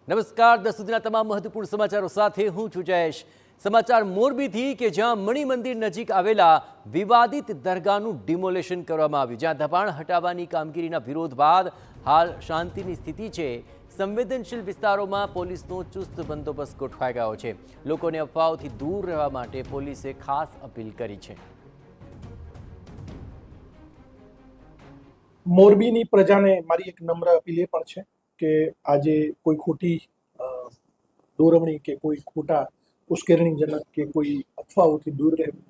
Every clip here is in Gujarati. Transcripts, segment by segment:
નમસ્કાર, 10 સુધીના તમામ મહત્વપૂર્ણ સમાચારો સાથે હું છું જયેશ। સમાચાર મોરબીથી કે જ્યાં મણિ મંદિર નજીક આવેલા વિવાદિત દરગાહનું ડિમોલેશન કરવામાં આવ્યું, જ્યાં દબાણ હટાવવાની કામગીરીના વિરોધ બાદ હાલ શાંતિની સ્થિતિ છે। સંવેદનશીલ વિસ્તારોમાં પોલીસનો ચુસ્ત બંદોબસ્ત ગોઠવાઈ ગયો છે। લોકોને અફવાઓથી દૂર રહેવા માટે પોલીસે ખાસ અપીલ કરી છે। મોરબીની પ્રજાને મારી એક નમ્ર અપીલ એ પણ છે કે આજે કોઈ ખોટી દોરવણી કે કોઈ ખોટા ઉશ્કેરણીજનક કે કોઈ અફવાઓથી દૂર રહેવું।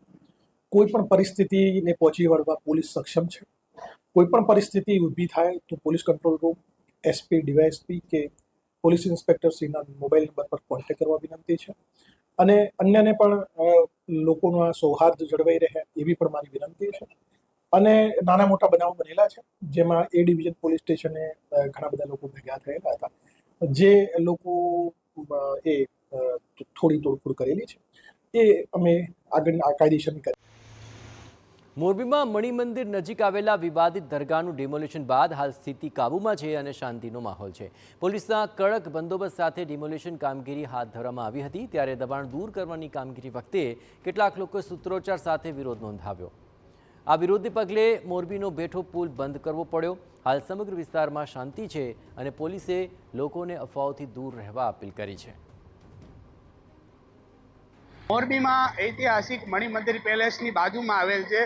કોઈ પણ પરિસ્થિતિને પહોંચી વળવા પોલીસ સક્ષમ છે। કોઈ પણ પરિસ્થિતિ ઊભી થાય તો police control room, SP, DYSP કે પોલીસ ઇન્સ્પેક્ટરશ્રીના મોબાઈલ નંબર પર કોન્ટેક્ટ કરવા વિનંતી છે અને અન્યને પણ લોકોનો આ સૌહાર્દ જળવાઈ રહે એવી પણ મારી વિનંતી છે। અને નાના મોટા બનાવો બનેલા છે, જેમાં એ ડિવિઝન પોલીસ સ્ટેશને ઘણા બધા લોકો ભેગા થયેલા હતા, જે લોકો એ થોડી તોડફોડ કરેલી છે એ અમે આગળ કાયદેસરની કરી। મોરબીમાં મણિ મંદિર નજીક આવેલા વિવાદિત દરગાહનું ડિમોલેશન બાદ હાલ સ્થિતિ કાબૂમાં છે અને શાંતિનો માહોલ છે। પોલીસના કડક બંદોબસ્ત સાથે ડિમોલેશન કામગીરી હાથ ધરવામાં આવી હતી, ત્યારે દબાણ દૂર કરવાની કામગીરી વખતે કેટલાક લોકોએ સૂત્રોચ્ચાર સાથે વિરોધ નોંધાવ્યો। આ વિરોધને પગલે મોરબીનો બેઠો પુલ બંધ કરવો પડ્યો। હાલ સમગ્ર વિસ્તારમાં શાંતિ છે અને પોલીસે લોકોને અફવાઓથી દૂર રહેવા અપીલ કરી છે। મોરબીમાં ઐતિહાસિક મણિ મંદિર પેલેસની બાજુમાં આવેલ છે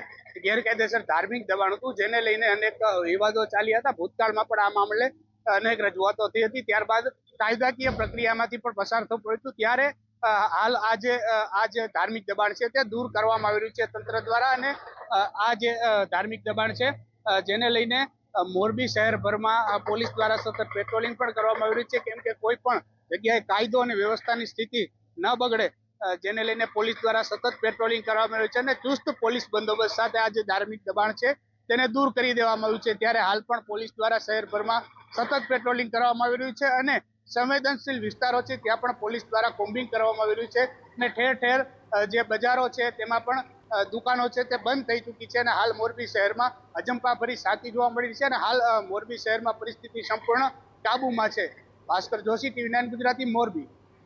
ગેરકાયદેસર ધાર્મિક દબાણ હતું, જેને લઈને અનેક વિવાદો ચાલ્યા હતા। ભૂતકાળમાં પણ આ મામલે અનેક રજૂઆતો થઈ હતી, ત્યારબાદ કાયદાકીય પ્રક્રિયામાંથી પણ પસાર થવું પડ્યું હતું। ત્યારે હાલ આ જે ધાર્મિક દબાણ છે તે દૂર કરવામાં આવી રહ્યું છે તંત્ર દ્વારા, અને આ જે ધાર્મિક દબાણ છે જેને લઈને મોરબી શહેરભરમાં પોલીસ દ્વારા સતત પેટ્રોલિંગ પણ કરવામાં આવી રહ્યું છે, કેમ કે કોઈ પણ જગ્યાએ કાયદો અને વ્યવસ્થાની સ્થિતિ ન બગડે, જેને લઈને પોલીસ દ્વારા સતત પેટ્રોલિંગ કરવામાં આવ્યું છે અને ચુસ્ત પોલીસ બંદોબસ્ત સાથે આ જે ધાર્મિક દબાણ છે તેને દૂર કરી દેવામાં આવ્યું છે। ત્યારે હાલ પણ પોલીસ દ્વારા શહેરભરમાં સતત પેટ્રોલિંગ કરવામાં આવી રહ્યું છે અને સંવેદનશીલ વિસ્તારો છે ત્યાં પણ પોલીસ દ્વારા કોમ્બિંગ કરવામાં આવી રહ્યું છે અને ઠેર ઠેર જે બજારો છે તેમાં પણ દુકાનો છે તે બંધ થઈ ચૂકી છે અને હાલ મોરબી શહેરમાં અજંપાભરી શાંતિ જોવા મળી છે અને હાલ મોરબી શહેરમાં પરિસ્થિતિ સંપૂર્ણ કાબુમાં છે। ભાસ્કર જોશી, TV9 ગુજરાતી, મોરબી।